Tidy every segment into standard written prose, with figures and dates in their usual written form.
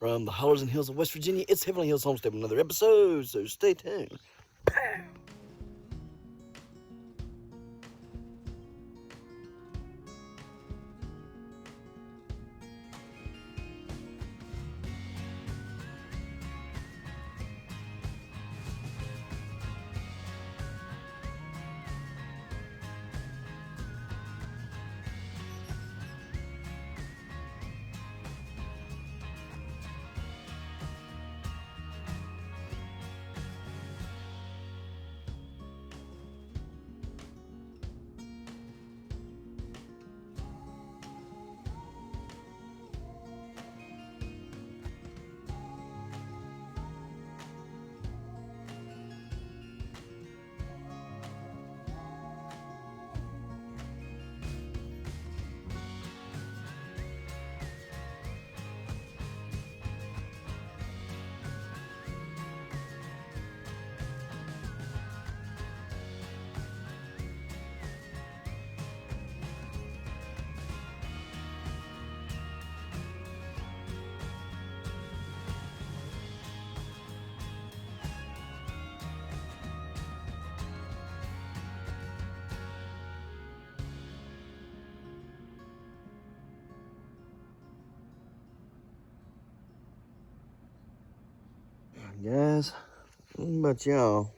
From the hollers and hills of West Virginia, it's Heavenly Hills Homestead with another episode, so stay tuned. Pow! Guys, what about y'all?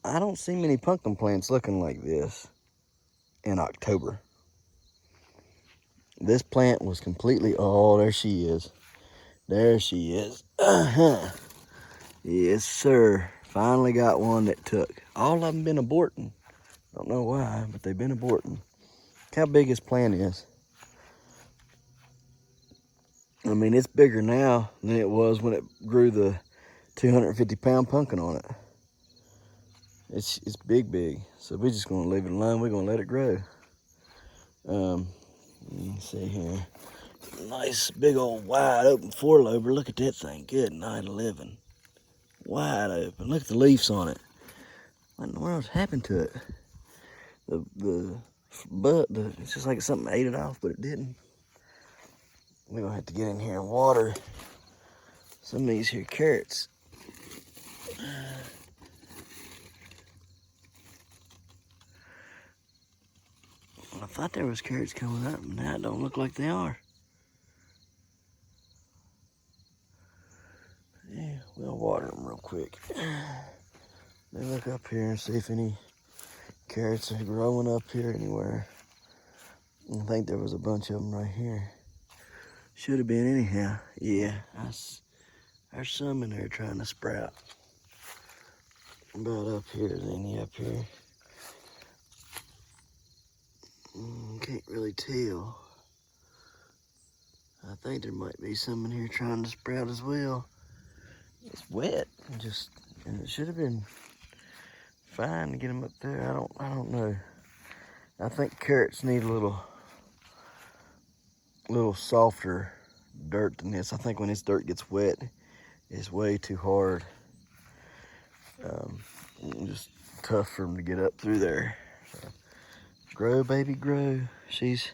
I don't see many pumpkin plants looking like this in October. This plant was completely, oh, there she is. There she is. Yes, sir. Finally got one that took. All of them been aborting. Don't know why, but they've been aborting. Look how big this plant is. I mean, it's bigger now than it was when it grew the 250-pound pumpkin on it. It's big. So we're just gonna leave it alone. We're gonna let it grow. Let me see here. Nice big old wide open four-lober. Look at that thing. Good night of living. Wide open. Look at the leaves on it. What in the world's happened to it? It's just like something ate it off, but it didn't. We're gonna have to get in here and water some of these here carrots. I thought there was carrots coming up, but now it don't look like they are. Yeah, we'll water them real quick. Then look up here and see if any carrots are growing up here anywhere. I think there was a bunch of them right here. Should have been anyhow. Yeah, there's some in there trying to sprout. About up here, is any up here? Can't really tell. I think there might be some in here trying to sprout as well. It's wet, and it should have been fine to get them up there. I don't know. I think carrots need a little softer dirt than this. I think when this dirt gets wet, it's way too hard. Just tough for them to get up through there. So, grow, baby, grow. She's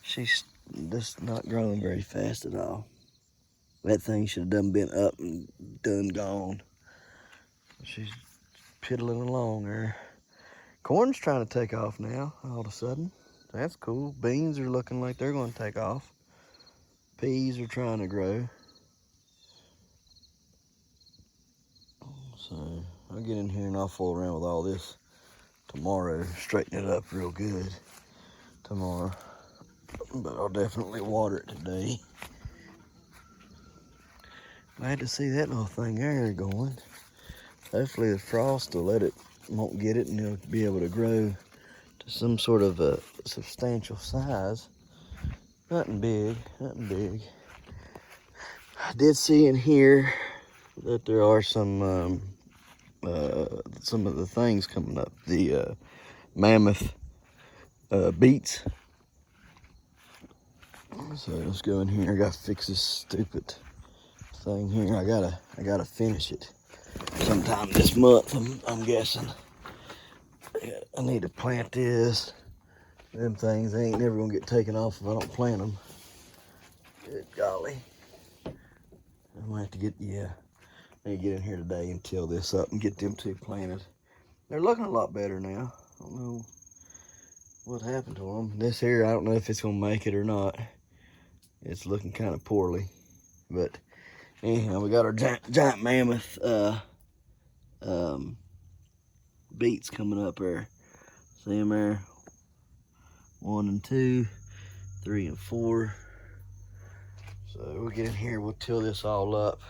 just not growing very fast at all. That thing should have done been up and done gone. She's piddling along there. Corn's trying to take off now, all of a sudden. That's cool. Beans are looking like they're going to take off. Peas are trying to grow. So I'll get in here and I'll fool around with all this tomorrow. Straighten it up real good tomorrow. But I'll definitely water it today. Glad to see that little thing there going. Hopefully the frost will won't get it, and it'll be able to grow to some sort of a substantial size. Nothing big. I did see in here that there are some of the things coming up. The mammoth beets. So let's go in here. I gotta fix this stupid thing here. I gotta finish it sometime this month. I'm guessing. I need to plant this. Them things, they ain't never gonna get taken off if I don't plant them. Good golly. I'm gonna have to get, yeah, I need to get in here today and till this up and get them two planted. They're looking a lot better now. I don't know what happened to them. This here, I don't know if it's gonna make it or not. It's looking kind of poorly, but anyhow, we got our giant mammoth beets coming up there. See them there? 1 and 2, 3 and 4. So we'll get in here, we'll till this all up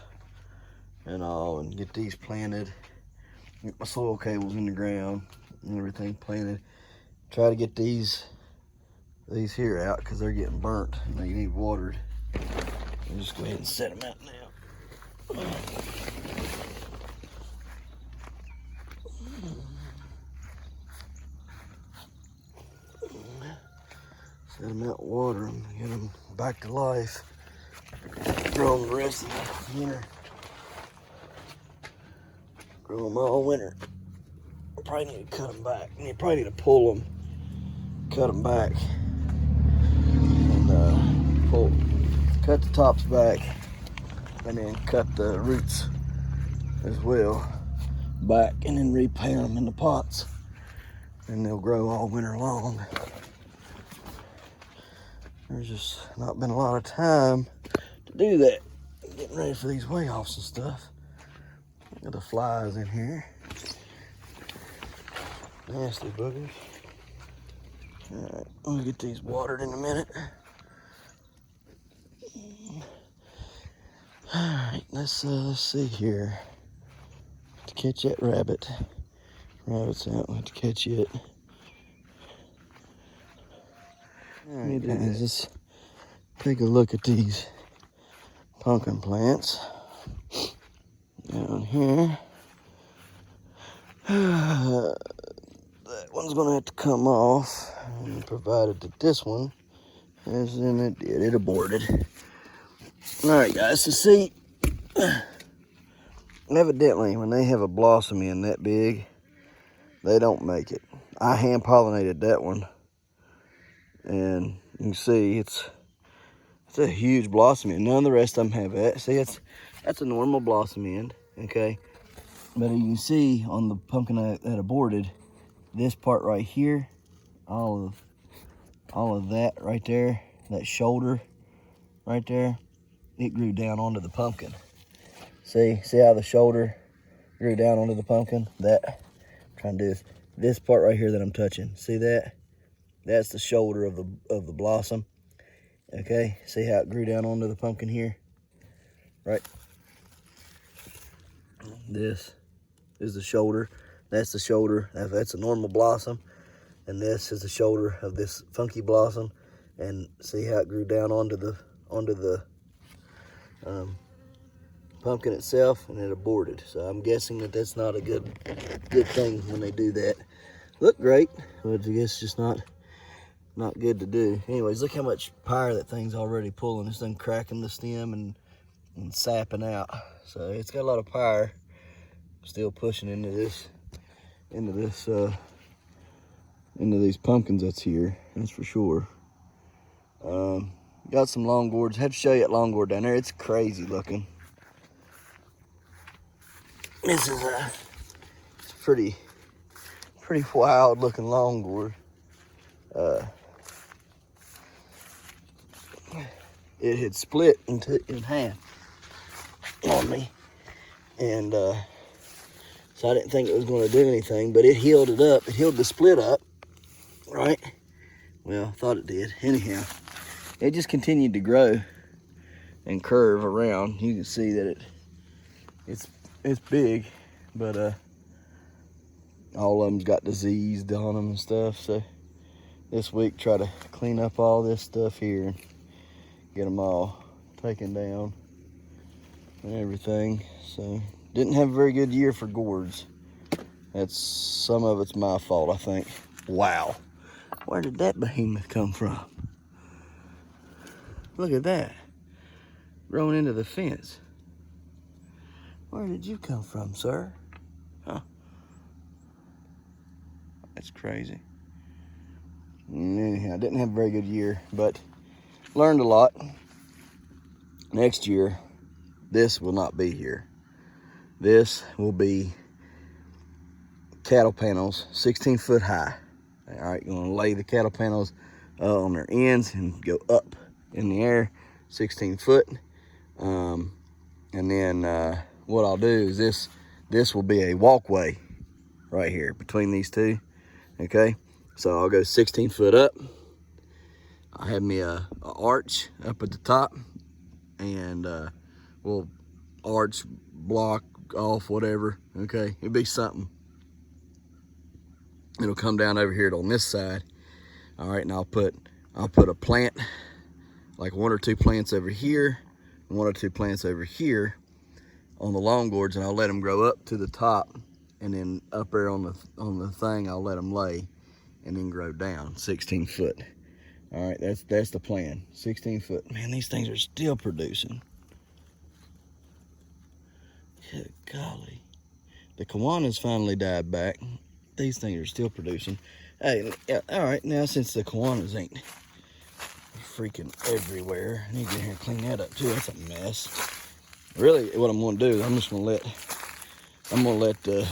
and get these planted. Get my soil cables in the ground and everything planted. Try to get these here out because they're getting burnt and they need watered. I'll just go ahead and set them out now. Set them out, water them, get them back to life. Grow them the rest of the winter. Grow them all winter. Probably need to cut them back. You probably need to pull them, cut them back, and cut the tops back, and then cut the roots as well back, and then replant them in the pots, and they'll grow all winter long. There's just not been a lot of time to do that. Getting ready for these way offs and stuff. Got the flies in here. Nasty boogers. Alright, I'll get these watered in a minute. Alright, let's see here. To catch that rabbit. Rabbit's out, we'll have to catch it. Alright guys, let's take a look at these pumpkin plants. Down here. That one's gonna have to come off, provided that this one, as in it did, it aborted. All right, guys, so see, evidently when they have a blossom in that big, they don't make it. I hand pollinated that one, and you can see it's a huge blossom end. None of the rest of them have that. See, that's a normal blossom end, okay? But you can see on the pumpkin that aborted, this part right here, all of that right there, that shoulder right there, it grew down onto the pumpkin. See how the shoulder grew down onto the pumpkin? That, I'm trying to do this part right here that I'm touching. See that? That's the shoulder of the blossom. Okay, see how it grew down onto the pumpkin here? Right? This is the shoulder. That's the shoulder. That's a normal blossom. And this is the shoulder of this funky blossom. And see how it grew down onto the pumpkin itself, and it aborted. So I'm guessing that that's not a good thing when they do that. Look great, but I guess just not good to do. Anyways, look how much power that thing's already pulling. It's done cracking the stem and sapping out. So it's got a lot of power. Still pushing into these pumpkins that's here. That's for sure. Got some long gourds. Had to show you that long gourd down there. It's crazy looking. This is it's pretty wild looking long gourd. It had split in half on me, and so I didn't think it was going to do anything, but it healed it up. It healed the split up, right? Well, I thought it did. Anyhow, it just continued to grow and curve around. You can see that it's big, but all of them's got diseased on them and stuff. So this week, try to clean up all this stuff here and get them all taken down and everything. So didn't have a very good year for gourds. Some of it's my fault, I think. Wow, where did that behemoth come from? Look at that, growing into the fence. Where did you come from, sir? Huh? That's crazy. Anyhow, I didn't have a very good year, but learned a lot. Next year, This will not be here. This will be cattle panels, 16 foot high. All right, you're gonna lay the cattle panels on their ends and go up in the air, 16 foot. And then what I'll do is this will be a walkway right here between these two. Okay, so I'll go 16 foot up. I'll have me a arch up at the top, and we'll arch, block off, whatever. Okay, it'll be something. It'll come down over here on this side. All right, and I'll put a plant, like 1 or 2 plants over here, 1 or 2 plants over here on the long gourds, and I'll let them grow up to the top, and then up there on the thing, I'll let them lay and then grow down 16 foot. All right, that's the plan. 16 foot. Man, these things are still producing. Good golly. The Kiwanis finally died back. These things are still producing. Hey, yeah, all right, now since the Kiwanis ain't freaking everywhere, I need to get here and clean that up too. That's a mess. Really, what I'm gonna do is I'm gonna let the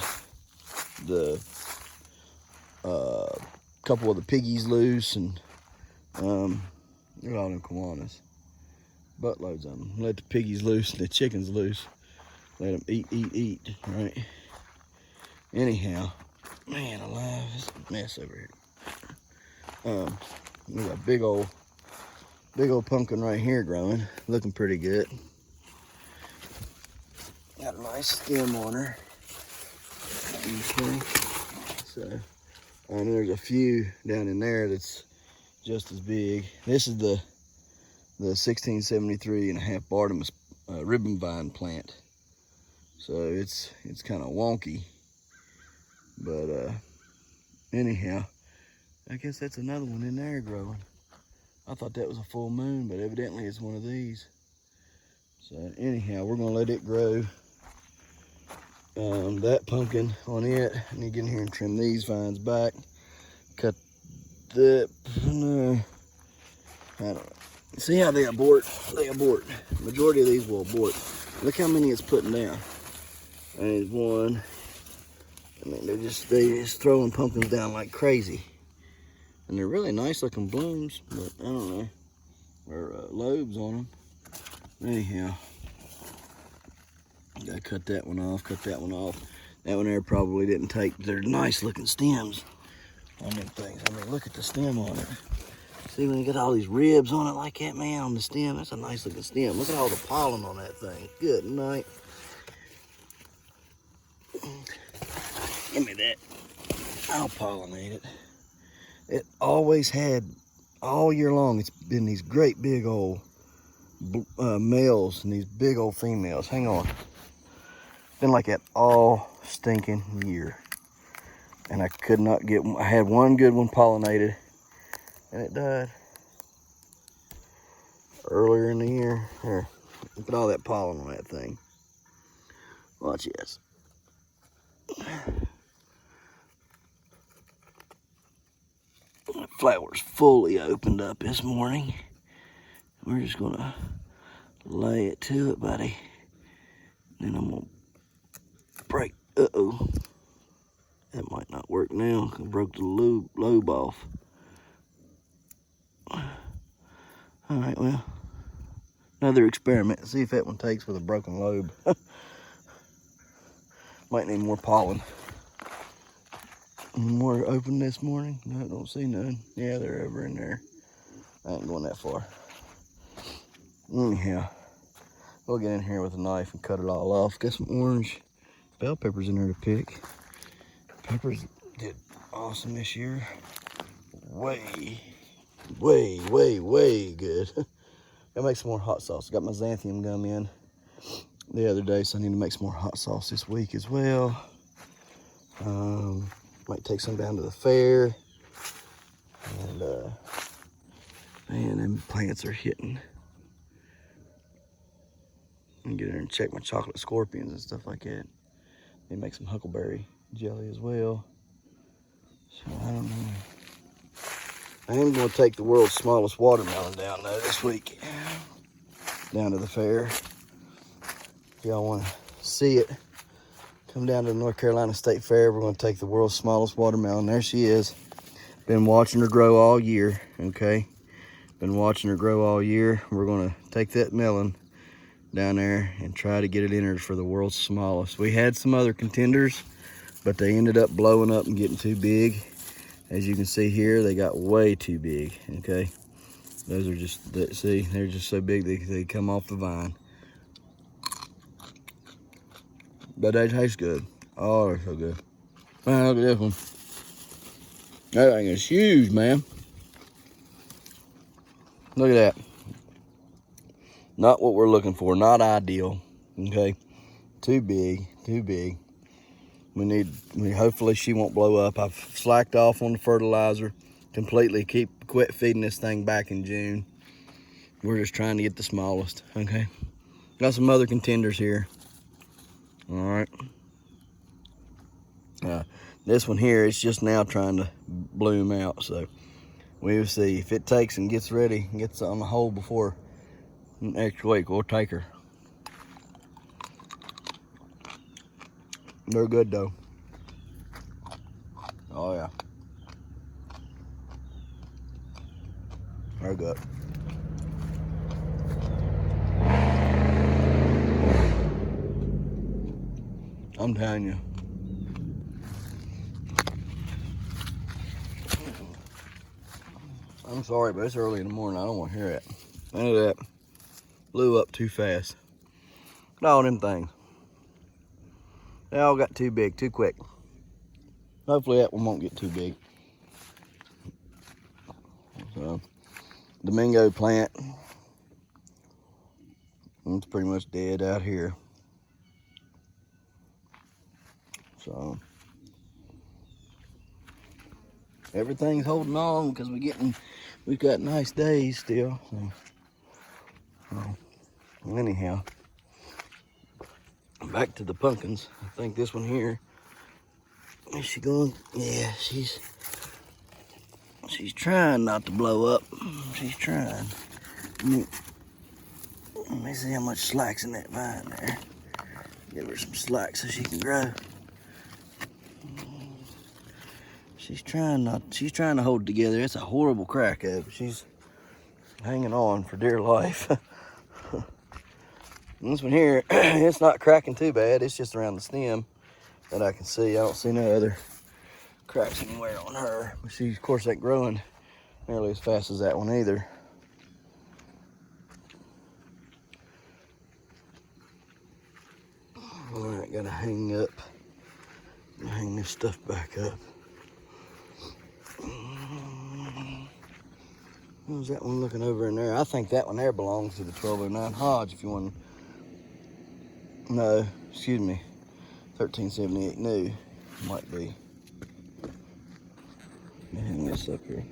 couple of the piggies loose, and look at all them Kiwanis. Buttloads of them. Let the piggies loose and the chickens loose. Let them eat, right? Anyhow, man alive, it's a mess over here. We got a big old pumpkin right here growing, looking pretty good. Got a nice stem on her. Okay, so, and there's a few down in there that's just as big. This is the 1673 and a half Artemis ribbon vine plant. So it's kind of wonky, but anyhow, I guess that's another one in there growing. I thought that was a full moon, but evidently it's one of these. So anyhow, we're gonna let it grow. That pumpkin on it. I need to get in here and trim these vines back. Cut that. No, I don't know. See how they abort? They abort. Majority of these will abort. Look how many it's putting down. There's one. I mean, they just throwing pumpkins down like crazy. And they're really nice looking blooms, but I don't know. Or lobes on them. Anyhow, gotta cut that one off, That one there probably didn't take their nice looking stems on them things. I mean, look at the stem on it. See when you got all these ribs on it like that, man, on the stem? That's a nice looking stem. Look at all the pollen on that thing. Good night. Give me that. I'll pollinate it. It always had, all year long, it's been these great big old males and these big old females. Hang on. Been like that all stinking year. And I could not get, I had one good one pollinated and it died earlier in the year. Here, look at all that pollen on that thing. Watch this. The flower's fully opened up this morning. We're just gonna lay it to it, buddy. Then I'm gonna break, uh-oh. That might not work now. I broke the lobe off. All right, well, another experiment. See if that one takes with a broken lobe. Might need more pollen. More open this morning? No, I don't see none. Yeah, they're over in there. I ain't going that far. Anyhow, we'll get in here with a knife and cut it all off. Got some orange bell peppers in there to pick. Peppers did awesome this year. Way good. Gotta make some more hot sauce. Got my xanthium gum in the other day, so I need to make some more hot sauce this week as well. Might take some down to the fair. And man, them plants are hitting. And get in there and check my chocolate scorpions and stuff like that. They make some huckleberry jelly as well. So I don't know. I am going to take the world's smallest watermelon down though this week. Down to the fair. y'all want to see it, come down to the North Carolina State Fair. We're going to take the world's smallest watermelon. There she is. Been watching her grow all year, okay? Been watching her grow all year. We're going to take that melon down there and try to get it entered for the world's smallest. We had some other contenders, but they ended up blowing up and getting too big. As you can see here, they got way too big, okay? Those are just, see, they're just so big they come off the vine. But they taste good. Oh, they're so good. Man, look at this one. That thing is huge, man. Look at that. Not what we're looking for, not ideal, okay? Too big, too big. Hopefully she won't blow up. I've slacked off on the fertilizer completely. Quit feeding this thing back in June. We're just trying to get the smallest, okay? Got some other contenders here. All right. This one here is just now trying to bloom out, so we'll see. If it takes and gets ready and gets on the hole before next week, we'll take her. They're good though. Oh yeah. They're good. I'm telling you. I'm sorry, but it's early in the morning. I don't want to hear it. None of that. Blew up too fast. Look at all them things. They all got too big, too quick. Hopefully that one won't get too big. So, Domingo plant. It's pretty much dead out here. So everything's holding on because we've got nice days still. So, anyhow, back to the pumpkins. I think this one here, is she going? Yeah, she's trying not to blow up. She's trying. Let me see how much slack's in that vine there. Give her some slack so she can grow. She's trying to hold it together. It's a horrible crack up. She's hanging on for dear life. This one here, it's not cracking too bad. It's just around the stem that I can see. I don't see no other cracks anywhere on her. But she, of course, ain't growing nearly as fast as that one either. All right, gotta hang this stuff back up. Who's that one looking over in there? I think that one there belongs to the 1209 Hodge, if you want to. No, excuse me. 1378 new. Might be. Let me hang this up here.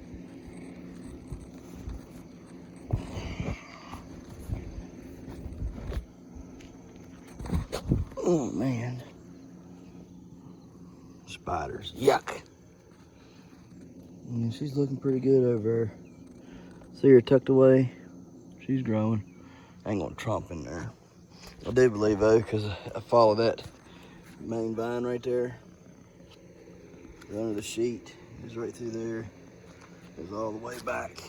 Oh, man. Spiders. Yuck. Yeah, she's looking pretty good over there. See her tucked away? She's growing. I ain't gonna tromp in there. I do believe though, because I follow that main vine right there. Under the sheet. It's right through there. It's all the way back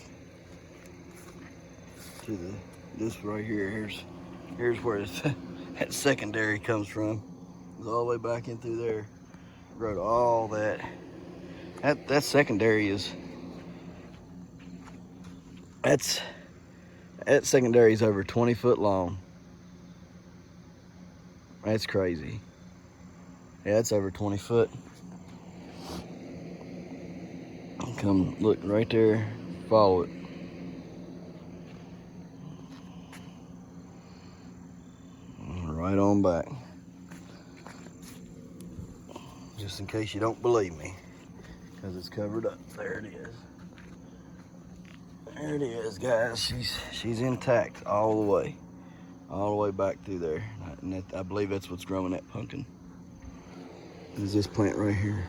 to this right here. Here's where that secondary comes from. It's all the way back in through there. Wrote all that. That secondary is. That secondary is over 20 foot long. That's crazy. Yeah, it's over 20 foot. Come look right there, follow it. Right on back. Just in case you don't believe me, because it's covered up. There it is. There it is, guys. She's intact all the way back through there. And I believe that's what's growing that pumpkin. Is this plant right here.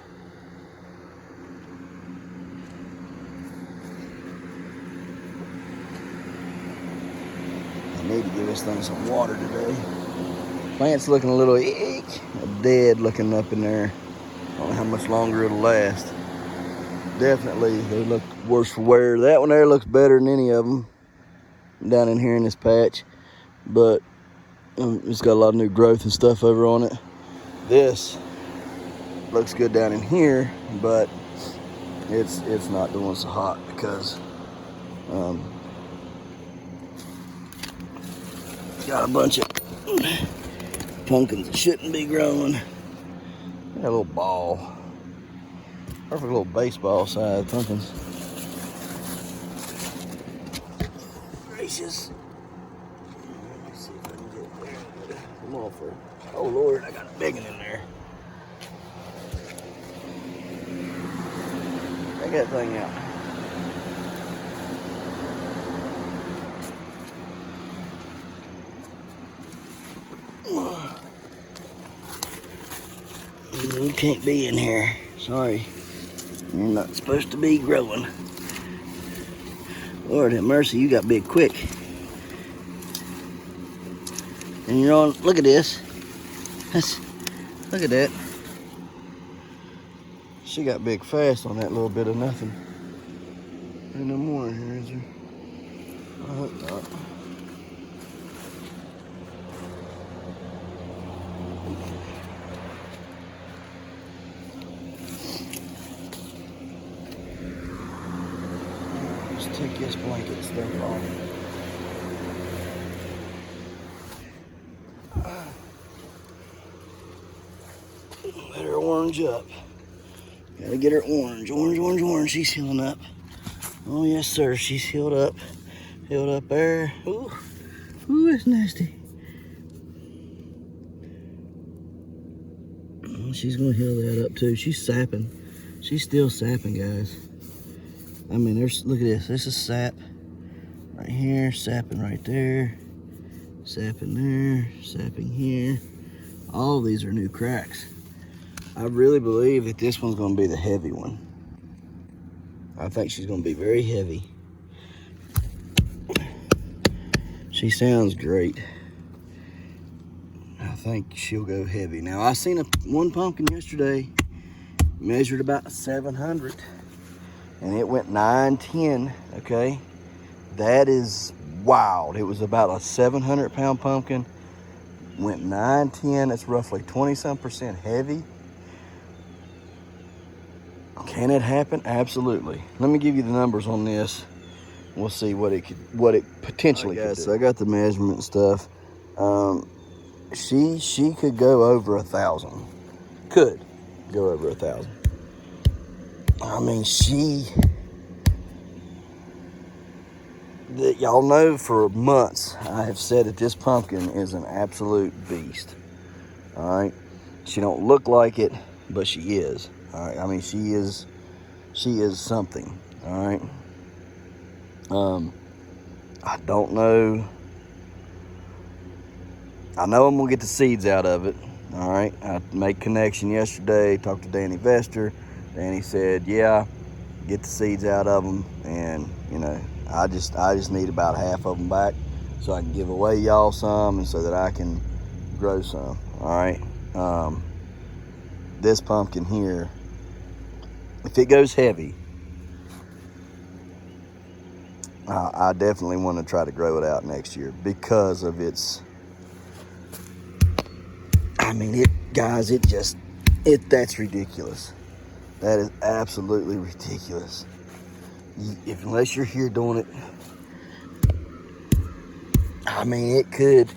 I need to give this thing some water today. Plant's looking a little dead looking up in there. I don't know how much longer it'll last. Definitely, they look worse for wear. That one there looks better than any of them down in here in this patch, but it's got a lot of new growth and stuff over on it. This looks good down in here, but it's not doing so hot because got a bunch of pumpkins that shouldn't be growing. Got a little ball. Perfect little baseball size pumpkins. Gracious. Let me see if I can get there. Come on, for. Oh Lord, I got a big one in there. Take that thing out. You can't be in here. Sorry. You're not supposed to be growing. Lord have mercy, you got big quick. And you're on, look at this. Look at that. She got big fast on that little bit of nothing. Ain't no more in here, is there? I hope not. Let's take this blanket stuff off. Let her orange up. Gotta get her orange. Orange. She's healing up. Oh, yes, sir. She's healed up. Healed up there. Ooh, that's nasty. Oh, she's gonna heal that up too. She's sapping. She's still sapping, guys. I mean, look at this. This is sap right here, sapping right there, sapping there, sapping here. All of these are new cracks. I really believe that this one's gonna be the heavy one. I think she's gonna be very heavy. She sounds great. I think she'll go heavy. Now, I seen one pumpkin yesterday, measured about 700, and it went 910, okay? That is wild. It was about a 700-pound pumpkin, went 910. It's roughly 20-some% heavy. Can it happen? Absolutely. Let me give you the numbers on this. We'll see what it potentially could do. So I got the measurement stuff. She could go over 1,000. Could go over 1,000. I mean, y'all know for months I have said that this pumpkin is an absolute beast. All right, she don't look like it, but she is. All right, I mean, she is something. All right. I don't know. I know I'm gonna get the seeds out of it. All right. I made connection yesterday. Talked to Danny Vester. Danny said, "Yeah, get the seeds out of them, and you know, I just need about half of them back, so I can give away y'all some, and so that I can grow some." All right. This pumpkin here, if it goes heavy, I definitely want to try to grow it out next year because of its. I mean, guys, that's ridiculous. That is absolutely ridiculous. Unless you're here doing it, I mean, it could.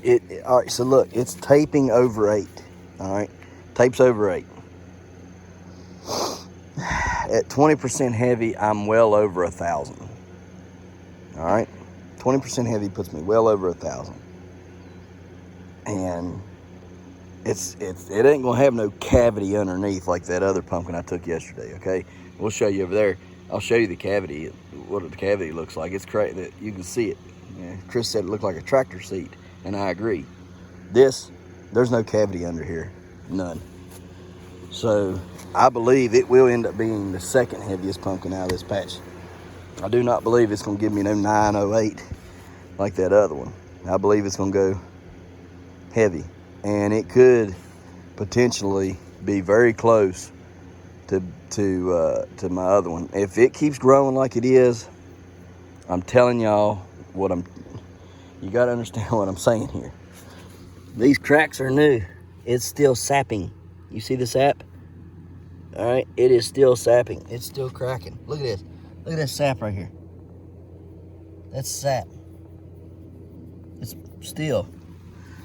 All right. So look, it's taping over 8. All right, tapes over 8. At 20% heavy, I'm well over 1,000. All right, 20% heavy puts me well over 1,000, and it ain't gonna have no cavity underneath like that other pumpkin I took yesterday. Okay, we'll show you over there. I'll show you the cavity, what the cavity looks like. It's crazy that you can see it. Yeah, Chris said it looked like a tractor seat, and I agree. There's no cavity under here, none. So I believe it will end up being the second heaviest pumpkin out of this patch. I do not believe it's gonna give me no 908 like that other one. I believe it's gonna go heavy. and it could potentially be very close to my other one. If it keeps growing like it is, I'm telling y'all you got to understand what I'm saying here. These cracks are new. It's still sapping. You see the sap? All right, it is still sapping. It's still cracking. Look at this. Look at that sap right here. That's sap. It's still.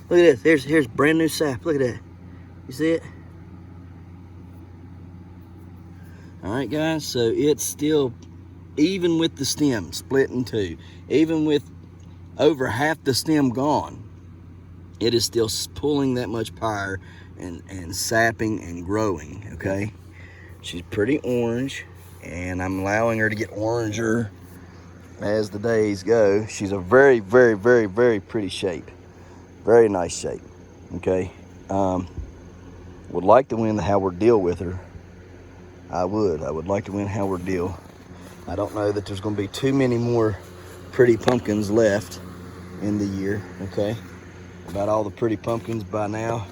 Look at this. Here's brand new sap. Look at that. You see it? All right, guys. So it's still, even with the stem split in two, even with over half the stem gone, it is still pulling that much power and sapping and growing. Okay. She's pretty orange, and I'm allowing her to get oranger as the days go. She's a very, very, very, very pretty shape. Very nice shape. Okay. Would like to win the Howard deal with her. I would like to win Howard deal. I don't know that there's going to be too many more pretty pumpkins left in the year. Okay. About all the pretty pumpkins by now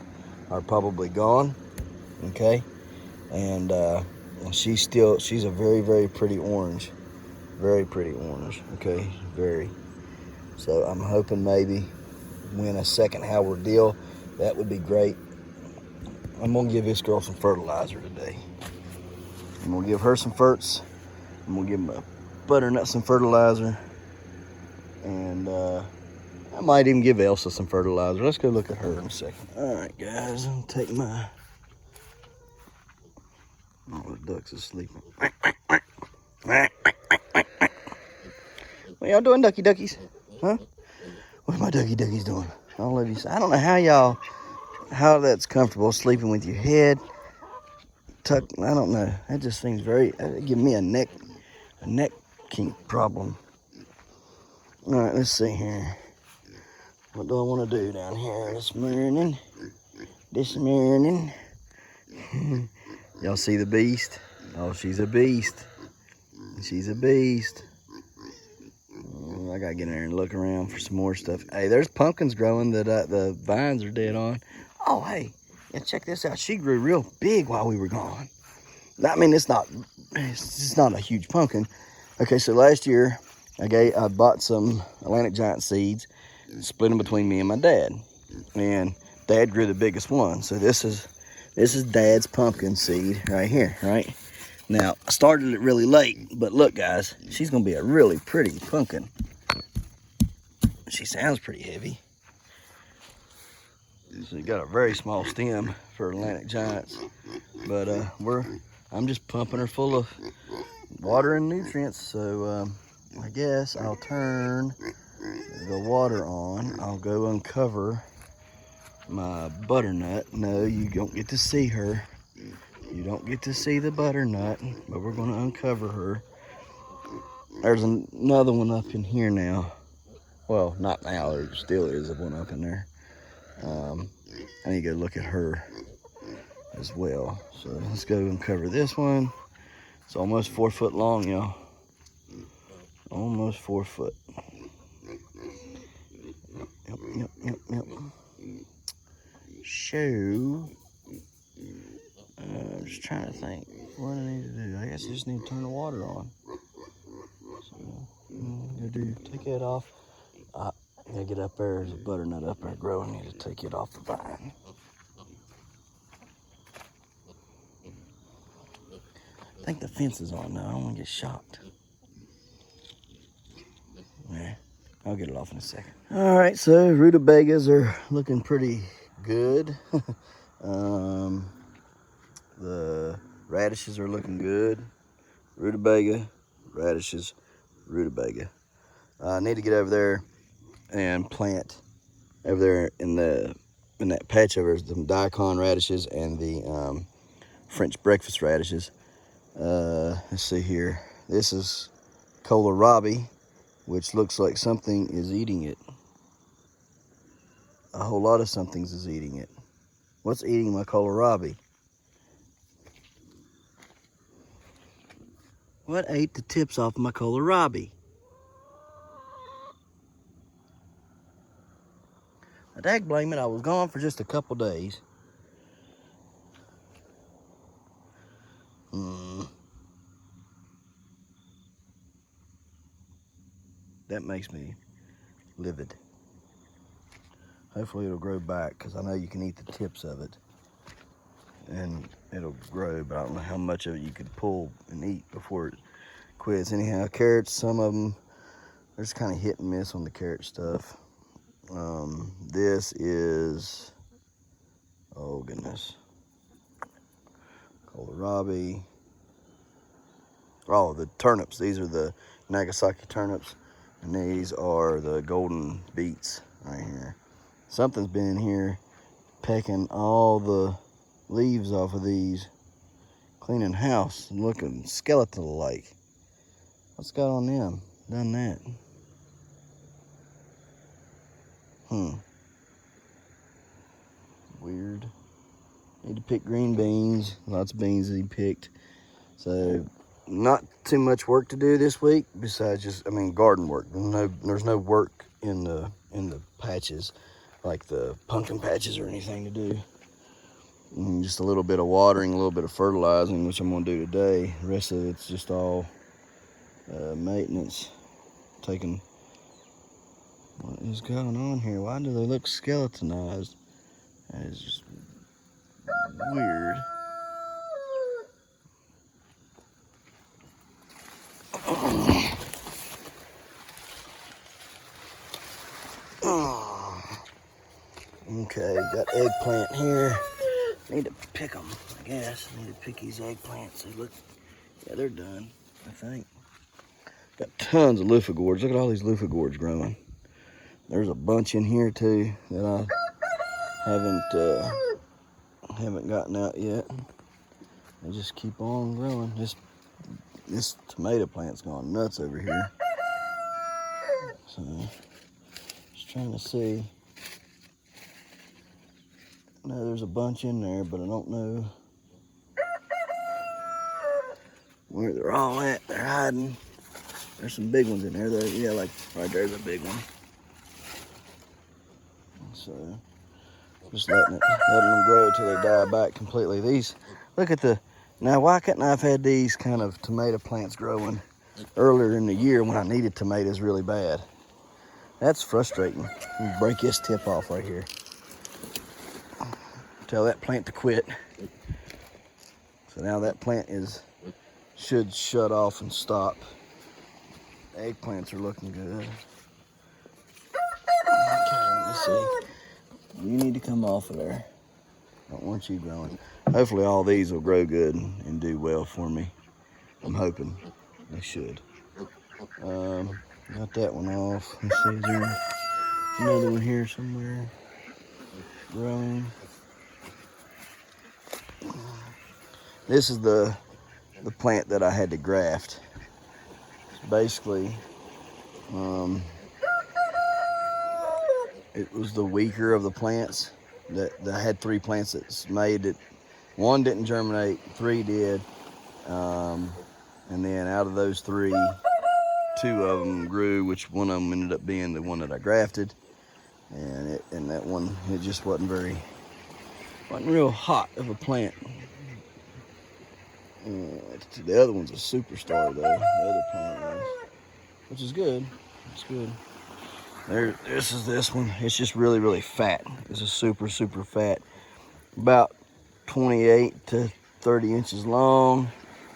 are probably gone. Okay. And she's a very, very pretty orange. Very pretty orange. Okay. Very. So I'm hoping maybe win a second Howard deal. That would be great. I'm going to give this girl some fertilizer today. I'm going to give her some ferts. I'm going to give my butternut some fertilizer. And I might even give Elsa some fertilizer. Let's go look at her in a second. All right, guys. I'm going to take my... Oh, the ducks are sleeping. What y'all doing, duckies? Huh? What my duckies doing? All of you. I don't know how that's comfortable, sleeping with your head tucked. I don't know. That just seems very, give me a neck kink problem. All right, let's see here. What do I want to do down here this morning? Y'all see the beast? Oh, she's a beast. She's a beast. I gotta get in there and look around for some more stuff. Hey, there's pumpkins growing that the vines are dead on. Oh, hey, yeah, check this out. She grew real big while we were gone. I mean, it's not a huge pumpkin. Okay, so last year I bought some Atlantic Giant seeds, split them between me and my dad, and Dad grew the biggest one. So this is Dad's pumpkin seed right here, right? Now I started it really late, but look, guys, she's gonna be a really pretty pumpkin. She sounds pretty heavy. So you got a very small stem for Atlantic Giants, but I'm just pumping her full of water and nutrients. So I guess I'll turn the water on. I'll go uncover my butternut. No, you don't get to see her. You don't get to see the butternut, but we're going to uncover her. There's another one up in here now. Well, not now. There still is one up in there. I need to go look at her as well. So let's go uncover this one. It's almost 4 foot long, y'all. Almost 4 foot. Yep. So, I'm just trying to think what I need to do. I guess I just need to turn the water on. So, take it off. I gotta get up there. There's a butternut up there growing. I need to take it off the vine. I think the fence is on now. I don't want to get shocked. Yeah, I'll get it off in a second. All right, so rutabagas are looking pretty good. The radishes are looking good. Rutabaga, radishes, rutabaga. I need to get over there and plant over there in that patch over there, some daikon radishes and the French breakfast radishes. Let's see here. This is kohlrabi, which looks like something is eating it. A whole lot of somethings is eating it. What's eating my kohlrabi? What ate the tips off my kohlrabi? But dag blame it, I was gone for just a couple days. That makes me livid. Hopefully it'll grow back, because I know you can eat the tips of it. And it'll grow, but I don't know how much of it you could pull and eat before it quits. Anyhow, carrots, some of them, they're just kind of hit and miss on the carrot stuff. This is, oh goodness, kohlrabi. Oh, the turnips. These are the Nagasaki turnips, and these are the golden beets right here. Something's been in here pecking all the leaves off of these, cleaning house and looking skeletal-like. What's got on them? Done that. Weird. Need to pick green beans. Lots of beans that he picked. So not too much work to do this week besides just, garden work. There's no work in the patches, like the pumpkin patches or anything to do. And just a little bit of watering, a little bit of fertilizing, which I'm gonna do today. The rest of it's just all maintenance. What is going on here? Why do they look skeletonized? That is just weird. Okay, got eggplant here. Need to pick them, I guess. Need to pick these eggplants. They look, yeah, they're done, I think. Got tons of loofah gourds. Look at all these loofah gourds growing. There's a bunch in here too that I haven't gotten out yet. They just keep on growing. This tomato plant's gone nuts over here. So, just trying to see. No, there's a bunch in there, but I don't know where they're all at. They're hiding. There's some big ones in there though. Yeah, like right there's a big one. So just letting them grow till they die back completely. These, look at now why couldn't I have had these kind of tomato plants growing earlier in the year when I needed tomatoes really bad? That's frustrating. Break this tip off right here. Tell that plant to quit. So now that plant should shut off and stop. Eggplants are looking good. Okay, let me see. You need to come off of there. Don't want you growing. Hopefully all these will grow good and do well for me. I'm hoping they should. Got that one off. Let's see, is there another one here somewhere growing? This is the plant that I had to graft. Basically, it was the weaker of the plants. That I had 3 plants that made it. 1 didn't germinate, 3 did, and then out of those 3, 2 of them grew, which one of them ended up being the one that I grafted, and that one, it just wasn't real hot of a plant. The other one's a superstar though. The other plant is, which is good. It's good. This is this one. It's just really, really fat. It's a super, super fat. About 28 to 30 inches long.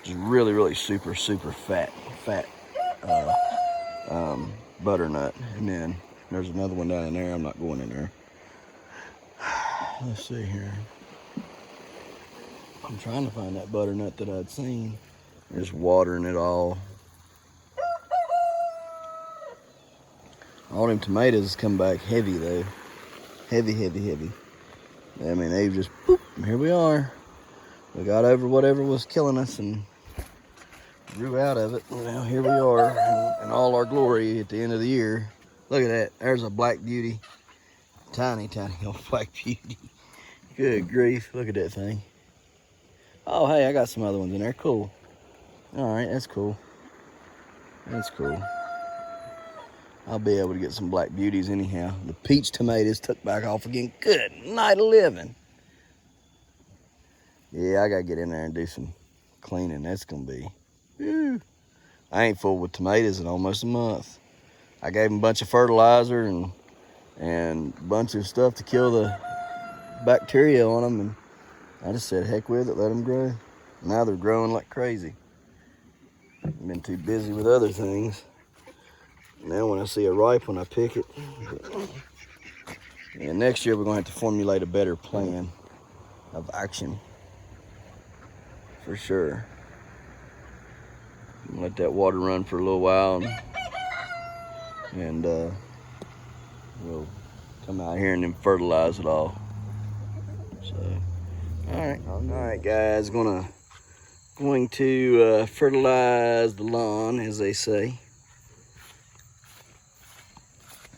Just really, really super, super fat butternut. And then there's another one down in there. I'm not going in there. Let's see here. I'm trying to find that butternut that I'd seen. Just watering it all. All them tomatoes come back heavy though. Heavy. They've just, boop, here we are. We got over whatever was killing us and grew out of it. Now here we are in all our glory at the end of the year. Look at that, there's a black beauty. Tiny old black beauty. Good grief, look at that thing. Oh, hey, I got some other ones in there. Cool. All right, that's cool. That's cool. I'll be able to get some black beauties anyhow. The peach tomatoes took back off again. Good night of living. Yeah, I gotta get in there and do some cleaning. That's gonna be, whew. I ain't fooled with tomatoes in almost a month. I gave them a bunch of fertilizer and a bunch of stuff to kill the bacteria on them, and I just said heck with it, let them grow. Now they're growing like crazy. I've been too busy with other things. Now when I see a ripe one, I pick it. And next year we're gonna have to formulate a better plan of action, for sure. Let that water run for a little while, and we'll come out here and then fertilize it all. So, all right, guys, going to fertilize the lawn, as they say.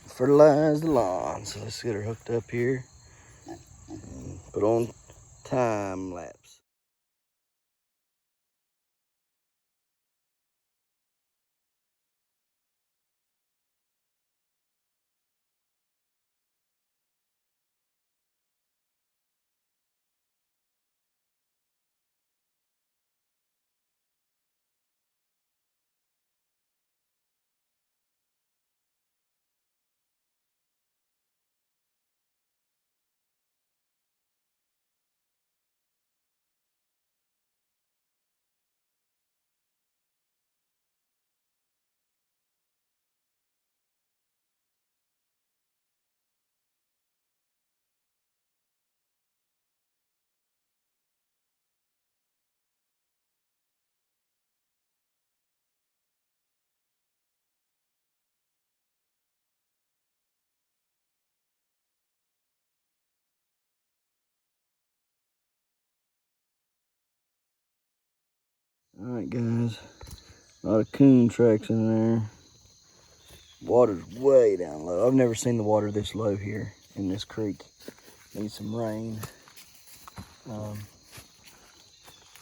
Fertilize the lawn. So let's get her hooked up here and put on time lapse. All right, guys, a lot of coon tracks in there. Water's way down low. I've never seen the water this low here in this creek. Need some rain.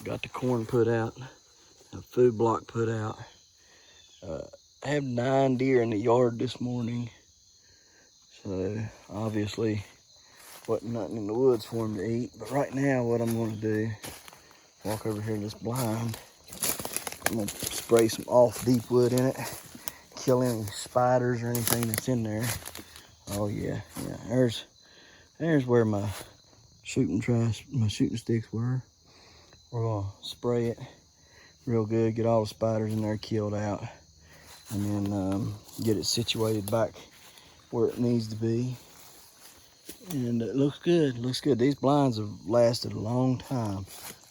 Got the corn put out, the food block put out. I have 9 deer in the yard this morning, so obviously wasn't nothing in the woods for them to eat. But right now, what I'm going to do, walk over here to this blind. I'm going to spray some off deep wood in it, kill any spiders or anything that's in there. Oh yeah, there's where my shooting sticks were. We're gonna spray it real good, get all the spiders in there killed out, and then get it situated back where it needs to be. And it looks good, looks good. These blinds have lasted a long time.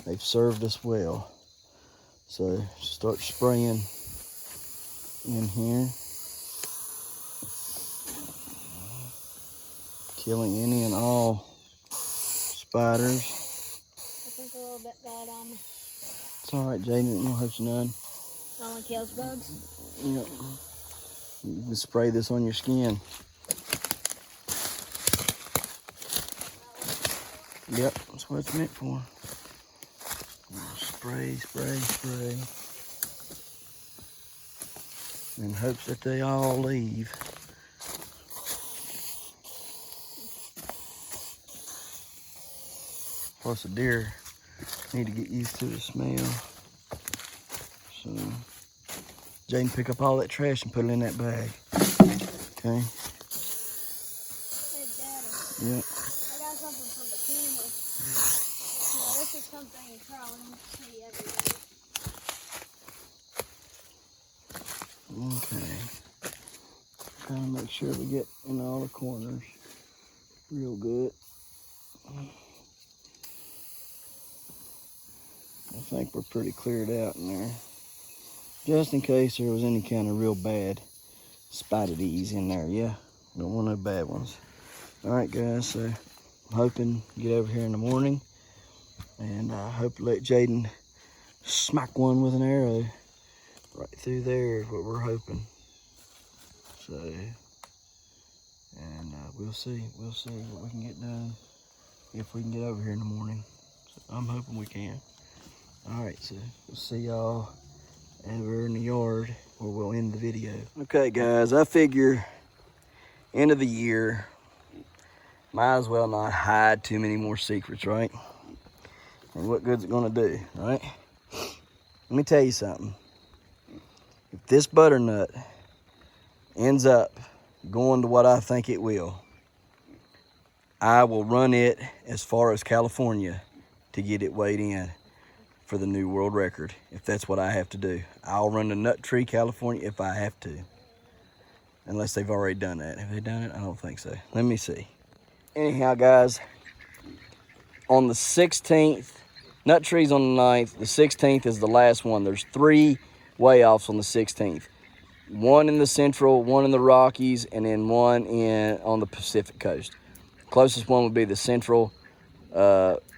They've served us well. So start spraying in here, killing any and all spiders. I think a little bit bad on me. It's all right, Jaden. It won't hurt you none. Only kills bugs? Yep. You can spray this on your skin. Yep, that's what it's meant for. Spray, spray, spray. In hopes that they all leave. Plus the deer need to get used to the smell. So, Jaden, pick up all that trash and put it in that bag. Okay? Hey, Daddy. Yeah. I got something for the camera. Now, this is something crawling see everywhere. Okay. Trying to make sure we get in all the corners real good. I think we're pretty cleared out in there. Just in case there was any kind of real bad spidedies in there, yeah. Don't want no bad ones. All right, guys, so I'm hoping to get over here in the morning, and I hope to let Jaden smack one with an arrow right through there is what we're hoping. So, and we'll see what we can get done if we can get over here in the morning. So I'm hoping we can. All right, so we'll see y'all over in the yard or we'll end the video. Okay, guys, I figure end of the year, might as well not hide too many more secrets, right? And what good's it gonna do, right? Let me tell you something. If this butternut ends up going to what I think it will, I will run it as far as California to get it weighed in for the new world record, if that's what I have to do. I'll run to Nut Tree, California if I have to. Unless they've already done that. Have they done it? I don't think so. Let me see. Anyhow, guys, on the 16th, Nut Tree's on the 9th. The 16th is the last one. There's 3 weigh-offs on the 16th. One in the Central, one in the Rockies, and then one on the Pacific Coast. Closest one would be the Central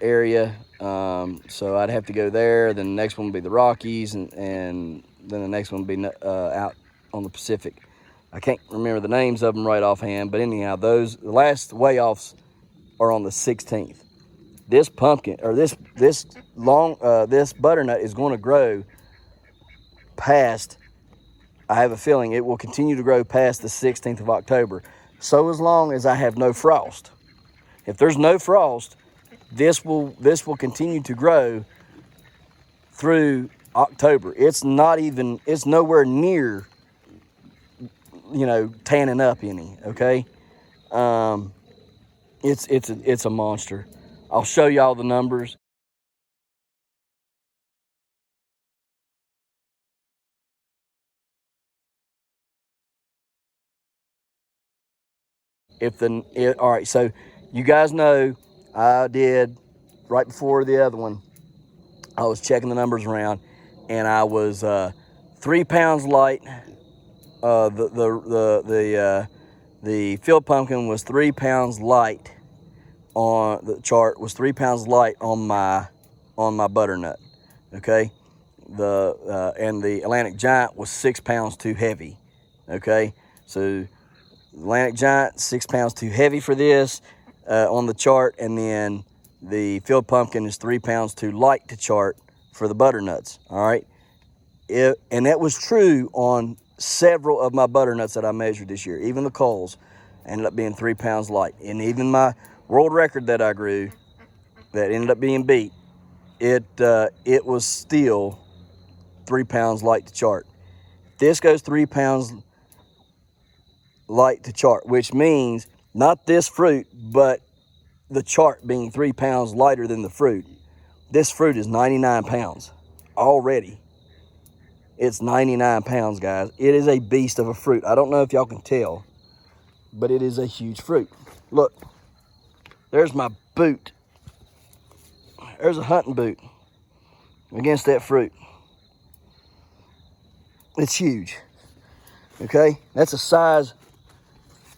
area. So I'd have to go there. Then the next one would be the Rockies, and then the next one would be out on the Pacific. I can't remember the names of them right offhand, but anyhow, the last weigh-offs are on the 16th. This pumpkin, or this butternut is going to grow past, I have a feeling it will continue to grow past the 16th of October. So as long as I have no frost. If there's no frost, this will continue to grow through October. It's nowhere near, tanning up any, okay? It's a monster. I'll show y'all the numbers. All right, so you guys know I did right before the other one. I was checking the numbers around, and I was 3 pounds light. The field pumpkin was 3 pounds light on the chart. Was 3 pounds light on my butternut. Okay, and the Atlantic Giant was 6 pounds too heavy. Okay, so Atlantic Giant 6 pounds too heavy for this on the chart, and then the field pumpkin is 3 pounds too light to chart for the butternuts. All right, and that was true on several of my butternuts that I measured this year. Even the Coles ended up being 3 pounds light, and even my world record that I grew that ended up being beat, it was still 3 pounds light to chart. This goes 3 pounds light to chart, which means not this fruit, but the chart being 3 pounds lighter than the fruit. This fruit is 99 pounds already. It's 99 pounds, guys. It is a beast of a fruit. I don't know if y'all can tell, but it is a huge fruit. Look, there's my boot. There's a hunting boot against that fruit. It's huge. Okay, that's a size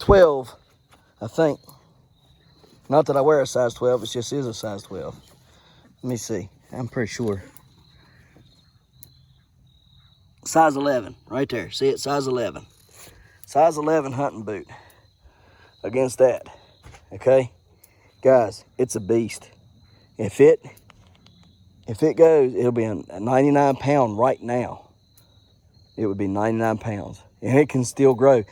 12, I think. Not that I wear a size 12, it just is a size 12. Let me see, I'm pretty sure. Size 11, right there. See it, size 11. Size 11 hunting boot against that, okay? Guys, it's a beast. If it goes, it'll be a 99 pound right now. It would be 99 pounds, and it can still grow.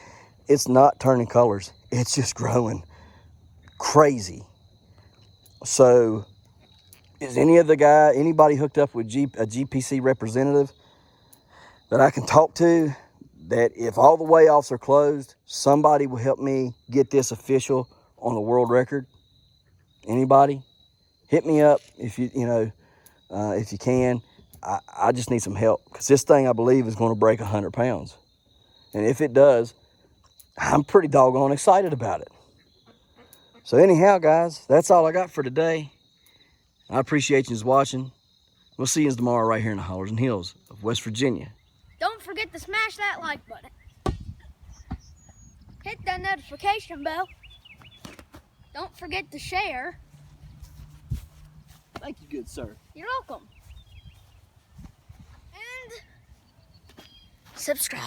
It's not turning colors. It's just growing crazy. So is anybody hooked up with a GPC representative that I can talk to, that if all the weigh-offs are closed, somebody will help me get this official on the world record? Anybody? Hit me up if you can. I just need some help, because this thing, I believe, is going to break 100 pounds. And if it does, I'm pretty doggone excited about it. So anyhow, guys, that's all I got for today. I appreciate you watching. We'll see you tomorrow right here in the hollers and hills of West Virginia. Don't forget to smash that like button. Hit that notification bell. Don't forget to share. Thank you, good sir. You're welcome. And subscribe.